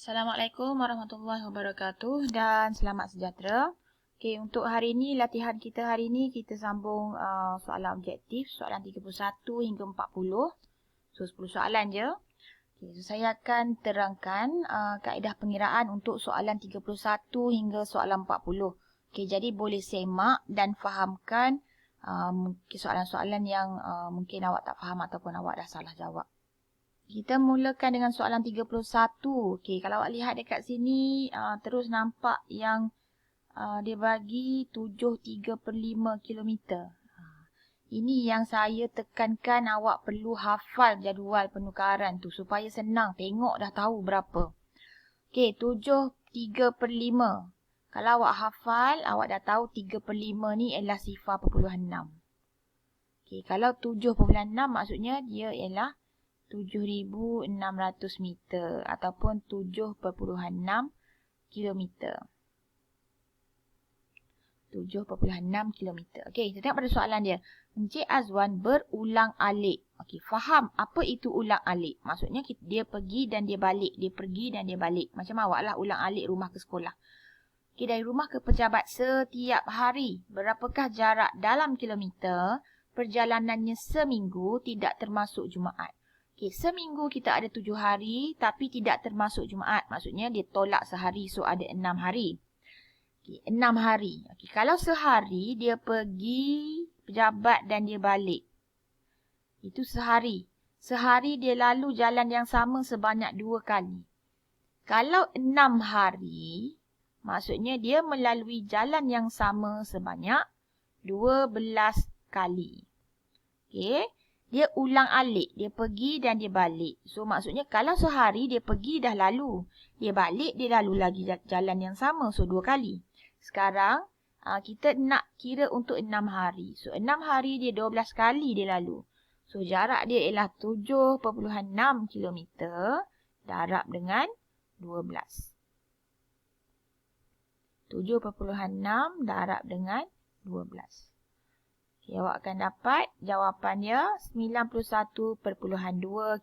Assalamualaikum warahmatullahi wabarakatuh dan selamat sejahtera. Okey, untuk hari ini, latihan kita hari ini kita sambung soalan objektif, soalan 31 hingga 40. So, 10 soalan je. Okay, so saya akan terangkan kaedah pengiraan untuk soalan 31 hingga soalan 40. Okey, jadi boleh semak dan fahamkan soalan-soalan yang mungkin awak tak faham ataupun awak dah salah jawab. Kita mulakan dengan soalan 31. Okey, kalau awak lihat dekat sini, terus nampak yang dia bagi 7/3/5 kilometer. Ini yang saya tekankan awak perlu hafal jadual penukaran tu supaya senang tengok dah tahu berapa. Okey, 7/3/5. Kalau awak hafal, awak dah tahu 3/5 ni ialah 0.6. Okey, kalau 7/6 maksudnya dia ialah 7,600 meter ataupun 7.6 kilometer. 7.6 kilometer. Okey, kita tengok pada soalan dia. Encik Azwan berulang-alik. Okey, faham apa itu ulang-alik? Maksudnya dia pergi dan dia balik. Dia pergi dan dia balik. Macam awak lah ulang-alik rumah ke sekolah. Okey, dari rumah ke pejabat setiap hari. Berapakah jarak dalam kilometer? Perjalanannya seminggu tidak termasuk Jumaat. Okey, seminggu kita ada 7 hari tapi tidak termasuk Jumaat. Maksudnya dia tolak sehari, so ada 6 hari. Okey, 6 hari. Okey, kalau sehari dia pergi pejabat dan dia balik. Itu sehari. Sehari dia lalu jalan yang sama sebanyak 2 kali. Kalau 6 hari, maksudnya dia melalui jalan yang sama sebanyak 12 kali. Okey. Dia ulang alik. Dia pergi dan dia balik. So, maksudnya kalau sehari dia pergi dah lalu. Dia balik, dia lalu lagi jalan yang sama. So, 2 kali. Sekarang, kita nak kira untuk 6 hari. So, 6 hari dia 12 kali dia lalu. So, jarak dia ialah 7.6 kilometer darab dengan 12. 7.6 darab dengan 12. Okay, awak akan dapat jawapan dia 91.2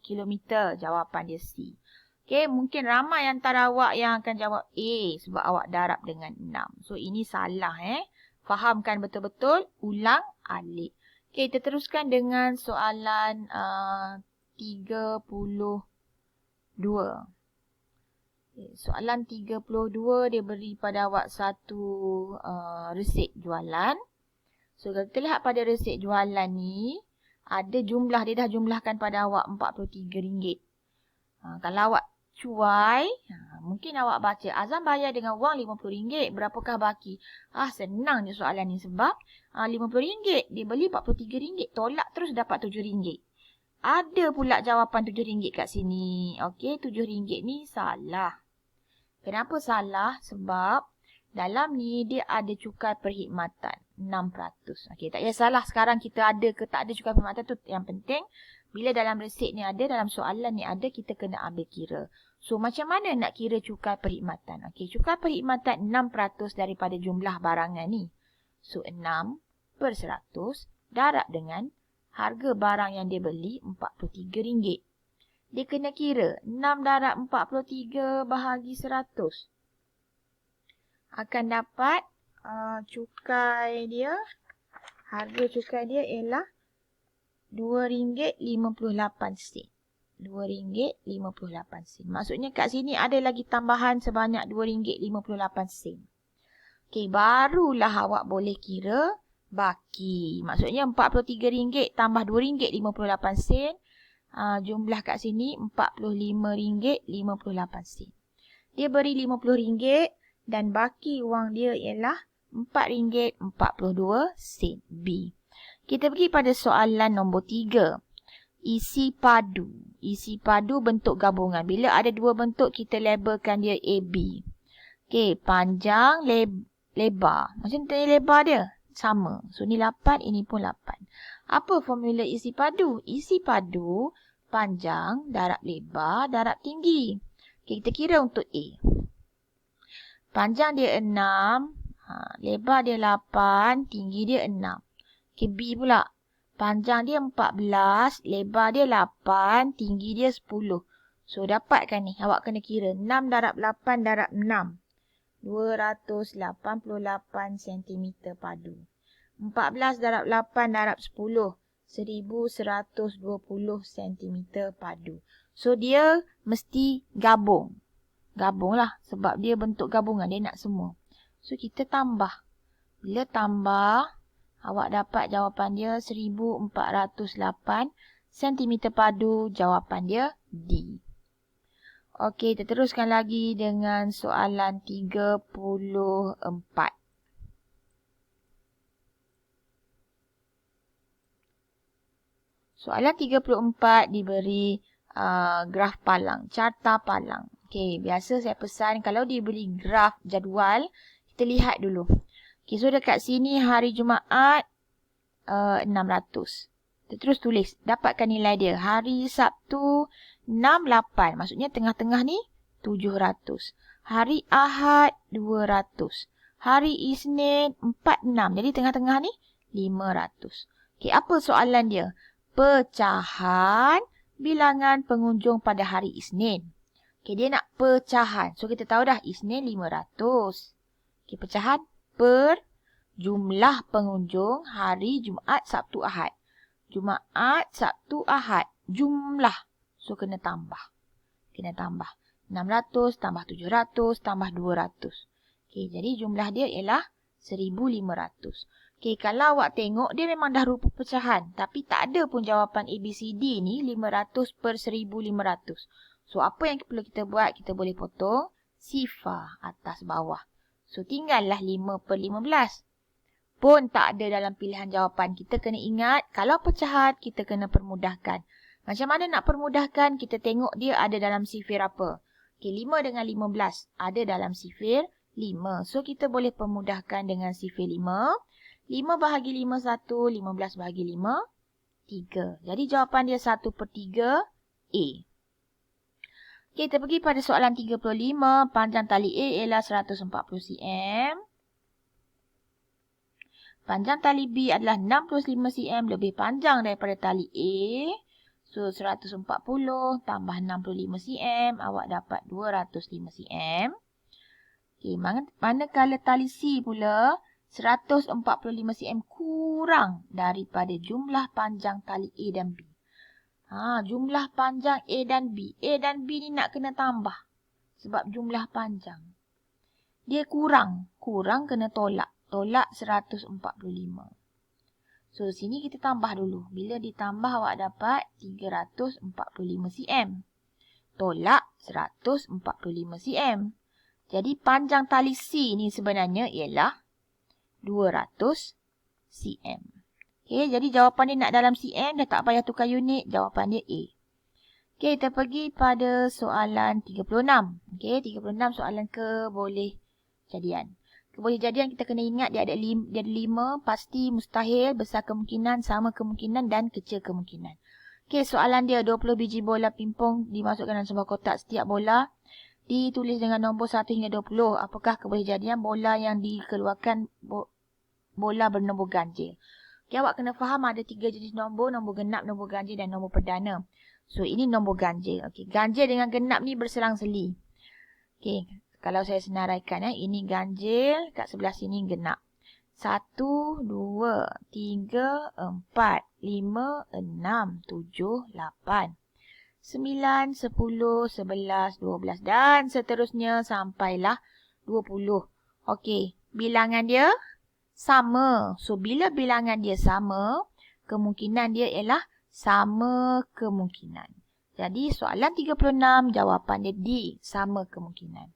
kilometer. Jawapan dia C. Okey, mungkin ramai antara awak yang akan jawab A sebab awak darab dengan 6. So, ini salah. Fahamkan betul-betul, ulang alik. Okey, kita teruskan dengan soalan 32. Okay, soalan 32 dia beri pada awak satu resit jualan. So, kalau kita lihat pada resit jualan ni, ada jumlah, dia dah jumlahkan pada awak RM43. Kalau awak cuai, mungkin awak baca, Azam bayar dengan wang RM50, berapakah baki? Senang je soalan ni sebab RM50, dia beli RM43, tolak terus dapat RM7. Ada pula jawapan RM7 kat sini. Okey, RM7 ni salah. Kenapa salah? Sebab dalam ni dia ada cukai perkhidmatan 6%. Okey, tak kisahlah sekarang kita ada ke tak ada cukai perkhidmatan tu yang penting. Bila dalam resit ni ada, dalam soalan ni ada, kita kena ambil kira. So, macam mana nak kira cukai perkhidmatan? Okey, cukai perkhidmatan 6% daripada jumlah barangan ni. So, 6/100 darab dengan harga barang yang dia beli RM43. Dia kena kira 6 darab 43 bahagi 100. Akan dapat cukai dia, harga cukai dia ialah RM2.58. RM2.58. Maksudnya kat sini ada lagi tambahan sebanyak RM2.58. Okey, barulah awak boleh kira baki. Maksudnya RM43 tambah RM2.58. Jumlah kat sini RM45.58. Dia beri RM50 dan baki wang dia ialah RM4.42. B. Kita pergi pada soalan nombor 3. Isi padu. Isi padu bentuk gabungan. Bila ada dua bentuk, kita labelkan dia A, B. Okey, panjang, lebar. Macam tadi lebar dia? Sama. So, ni 8, ini pun 8. Apa formula isi padu? Isi padu, panjang, darab lebar, darab tinggi. Okey, kita kira untuk A. Panjang dia 6, lebar dia 8, tinggi dia 6. Okey, B pula. Panjang dia 14, lebar dia 8, tinggi dia 10. So, dapatkan ni. Awak kena kira. 6 darab 8 darab 6. 288 cm padu. 14 darab 8 darab 10. 1120 cm padu. So, dia mesti gabung. Gabung lah. Sebab dia bentuk gabungan. Dia nak semua. So, kita tambah. Bila tambah, awak dapat jawapan dia 1408 cm padu. Jawapan dia D. Okey, kita teruskan lagi dengan soalan 34. Soalan 34 diberi graf palang, carta palang. Okey, biasa saya pesan kalau diberi graf jadual, kita lihat dulu. Okey, so dekat sini hari Jumaat 600. Kita terus tulis, dapatkan nilai dia. Hari Sabtu 68, maksudnya tengah-tengah ni 700. Hari Ahad 200. Hari Isnin 46, jadi tengah-tengah ni 500. Okey, apa soalan dia? Pecahan bilangan pengunjung pada hari Isnin. Okey, dia nak pecahan. So, kita tahu dah Isnin 500. Okey, pecahan per jumlah pengunjung hari Jumaat, Sabtu, Ahad. Jumaat, Sabtu, Ahad. Jumlah. So, kena tambah. Kena tambah. 600 tambah 700 tambah 200. Okey, jadi jumlah dia ialah 1500. Okey, kalau awak tengok, dia memang dah rupa pecahan. Tapi tak ada pun jawapan ABCD ni 500 per 1500. So, apa yang perlu kita buat? Kita boleh potong sifar atas bawah. So, tinggallah 5 per 15. Pun tak ada dalam pilihan jawapan. Kita kena ingat, kalau pecahan, kita kena permudahkan. Macam mana nak permudahkan? Kita tengok dia ada dalam sifir apa. Okey, 5 dengan 15 ada dalam sifir 5. So, kita boleh permudahkan dengan sifir 5. 5 bahagi 5, 1. 15 bahagi 5, 3. Jadi, jawapan dia 1 per 3, A. Okey, kita pergi pada soalan 35. Panjang tali A ialah 140 cm. Panjang tali B adalah 65 cm lebih panjang daripada tali A. So, 140 tambah 65 cm. Awak dapat 205 cm. Okey, manakala tali C pula 145 cm kurang daripada jumlah panjang tali A dan B. Jumlah panjang A dan B. A dan B ni nak kena tambah. Sebab jumlah panjang. Dia kurang. Kurang kena tolak. Tolak 145. So, sini kita tambah dulu. Bila ditambah awak dapat 345 cm. Tolak 145 cm. Jadi, panjang tali C ni sebenarnya ialah 200 cm. Okey, jadi jawapan dia nak dalam cm. Dah tak payah tukar unit. Jawapan dia A. Okey, kita pergi pada soalan 36. Okey, 36 soalan kebolehjadian. Kebolehjadian kita kena ingat dia ada 5, pasti, mustahil, besar kemungkinan, sama kemungkinan dan kecil kemungkinan. Okey, soalan dia 20 biji bola pimpong dimasukkan dalam sebuah kotak. Setiap bola ditulis dengan nombor 1 hingga 20. Apakah kebolehjadian bola yang dikeluarkan bola bernombor ganjil? Okey, awak kena faham ada 3 jenis nombor genap, nombor ganjil dan nombor perdana. So, ini nombor ganjil. Okey, ganjil dengan genap ni berselang-seli. Okey, kalau saya senaraikan, ini ganjil, kat sebelah sini genap. 1, 2, 3, 4, 5, 6, 7, 8, 9, 10, 11, 12 dan seterusnya sampailah 20. Okey, bilangan dia sama. So, bila bilangan dia sama, kemungkinan dia ialah sama kemungkinan. Jadi, soalan 36, jawapan dia D, sama kemungkinan.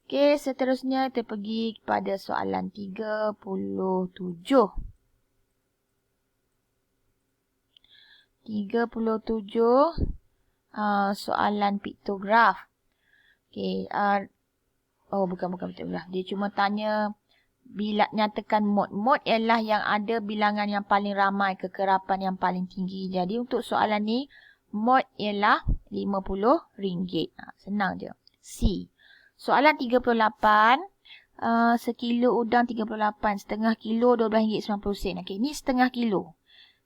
Okey, seterusnya kita pergi kepada soalan 37. 37, soalan piktograf. Okey, bukan piktograf. Dia cuma tanya nyatakan mod. Mod ialah yang ada bilangan yang paling ramai, kekerapan yang paling tinggi. Jadi untuk soalan ni, mod ialah RM50. Senang je. C. Soalan 38. Sekilo udang 38. Setengah kilo RM12.90. Okey, ni setengah kilo.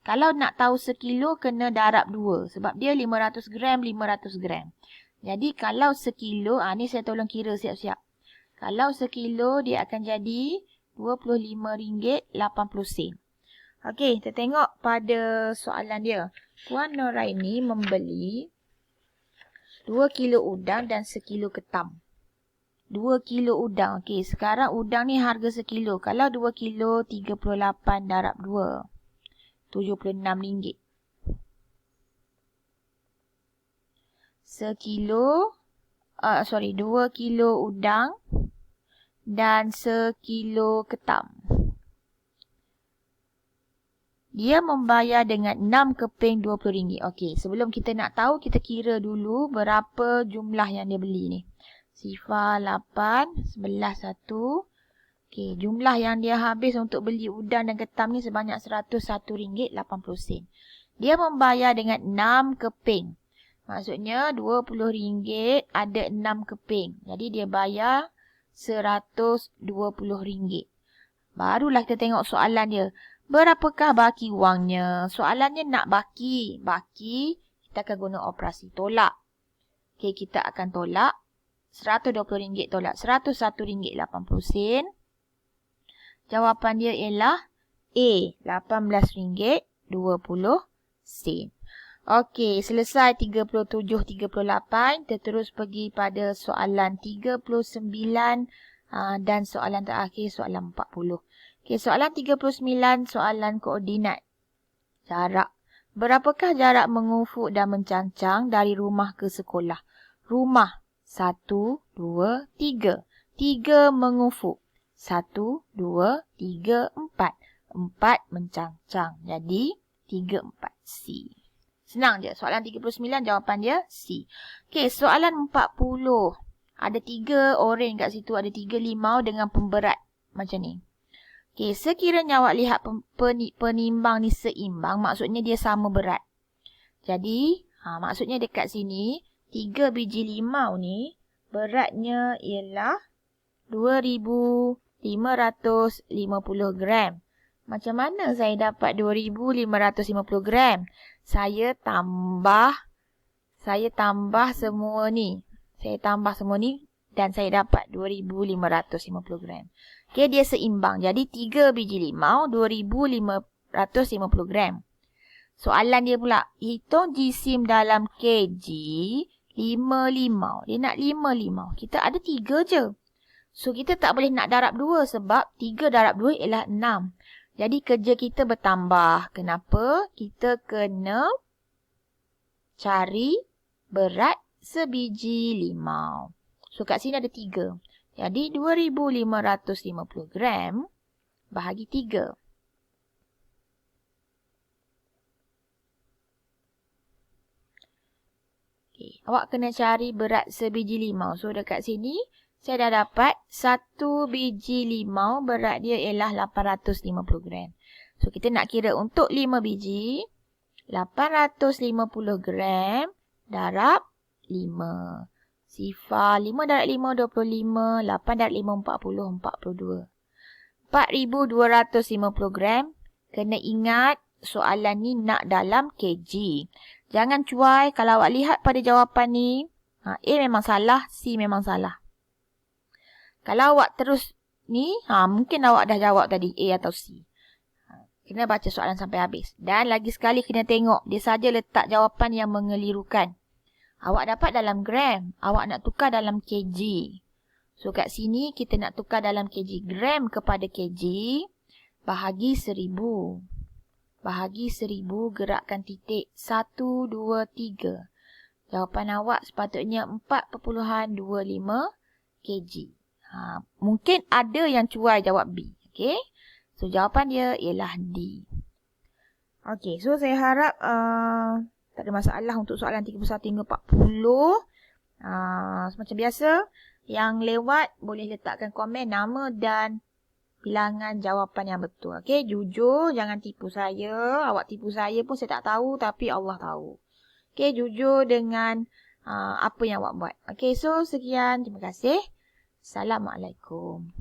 Kalau nak tahu sekilo, kena darab 2. Sebab dia 500 gram, 500 gram. Jadi kalau sekilo, ni saya tolong kira siap-siap. Kalau sekilo dia akan jadi RM25.80. Okey, kita tengok pada soalan dia. Puan Noraini membeli 2 kilo udang dan 1 kilo ketam. 2 kilo udang. Okey, sekarang udang ni harga sekilo. Kalau 2 kilo, 38 darab 2. RM76. Sekilo, 2 kilo udang dan 1 kilo ketam. Dia membayar dengan 6 keping RM20. Okey, sebelum kita nak tahu, kita kira dulu berapa jumlah yang dia beli ni. Sifar 8, 11 1. Okey, jumlah yang dia habis untuk beli udang dan ketam ni sebanyak RM101.80. Dia membayar dengan 6 keping. Maksudnya RM20 ada 6 keping. Jadi dia bayar RM120. Barulah kita tengok soalan dia. Berapakah baki wangnya? Soalannya nak baki. Baki, kita akan guna operasi tolak. Okey, kita akan tolak. RM120 tolak RM101.80. Jawapan dia ialah A, RM18.20. Okey, selesai 37-38. Kita terus pergi pada soalan 39 dan soalan terakhir, soalan 40. Okey, soalan 39, soalan koordinat. Jarak. Berapakah jarak mengufuk dan mencancang dari rumah ke sekolah? Rumah 1, 2, 3. 3 mengufuk. 1, 2, 3, 4. 4 mencancang. Jadi 3, 4. C. Senang je. Soalan 39 jawapan dia C. Okey, soalan 40. Ada 3 oren kat situ. Ada 3 limau dengan pemberat. Macam ni. Okey, sekiranya awak lihat penimbang ni seimbang, maksudnya dia sama berat. Jadi, maksudnya dekat sini, 3 biji limau ni, beratnya ialah 2,550 gram. Macam mana saya dapat 2,550 gram? Saya tambah semua ni. Dan saya dapat 2,550 gram. Okey, dia seimbang. Jadi 3 biji limau, 2,550 gram. Soalan dia pula, hitung jisim dalam kg 5 limau. Dia nak 5 limau. Kita ada 3 je. So, kita tak boleh nak darab 2 sebab 3 darab 2 ialah 6. Jadi, kerja kita bertambah. Kenapa? Kita kena cari berat sebiji limau. So, kat sini ada 3. Jadi, 2,550 gram bahagi 3. Okay. Awak kena cari berat sebiji limau. So, dekat sini, saya dah dapat 1 biji limau berat dia ialah 850 gram. So, kita nak kira untuk 5 biji, 850 gram darab 5. Sifar 5 darab 5, 25. 8 darab 5, 40, 42. 4,250 gram. Kena ingat soalan ni nak dalam kg. Jangan cuai. Kalau awak lihat pada jawapan ni, A memang salah, C memang salah. Kalau awak terus ni, mungkin awak dah jawab tadi A atau C. Kena baca soalan sampai habis. Dan lagi sekali kena tengok, dia saja letak jawapan yang mengelirukan. Awak dapat dalam gram, awak nak tukar dalam kg. So kat sini kita nak tukar dalam kg. Gram kepada kg, bahagi 1000. Bahagi 1000, gerakkan titik 1, 2, 3. Jawapan awak sepatutnya 4.25 kg. Mungkin ada yang cuai jawab B. Okay? So, jawapan dia ialah D. Okay, so saya harap tak ada masalah untuk soalan 31 hingga 40. Macam biasa, yang lewat boleh letakkan komen nama dan bilangan jawapan yang betul. Okay, jujur, jangan tipu saya. Awak tipu saya pun saya tak tahu, tapi Allah tahu. Okay, jujur dengan apa yang awak buat. Okay, so sekian. Terima kasih. Assalamualaikum.